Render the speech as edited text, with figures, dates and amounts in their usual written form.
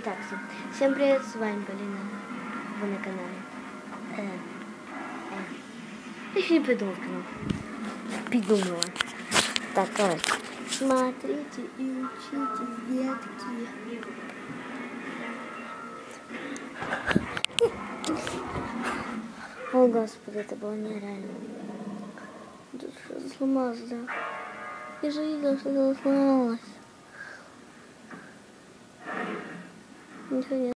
Итак, всем привет, с вами Полина. Вы на канале. Я еще не придумала канал. Придумала. Так, давай. Смотрите и учитесь, детки. О, Господи, это было нереально. Тут что-то сломалось, да? Я же видела, что это сломалось. Ничего не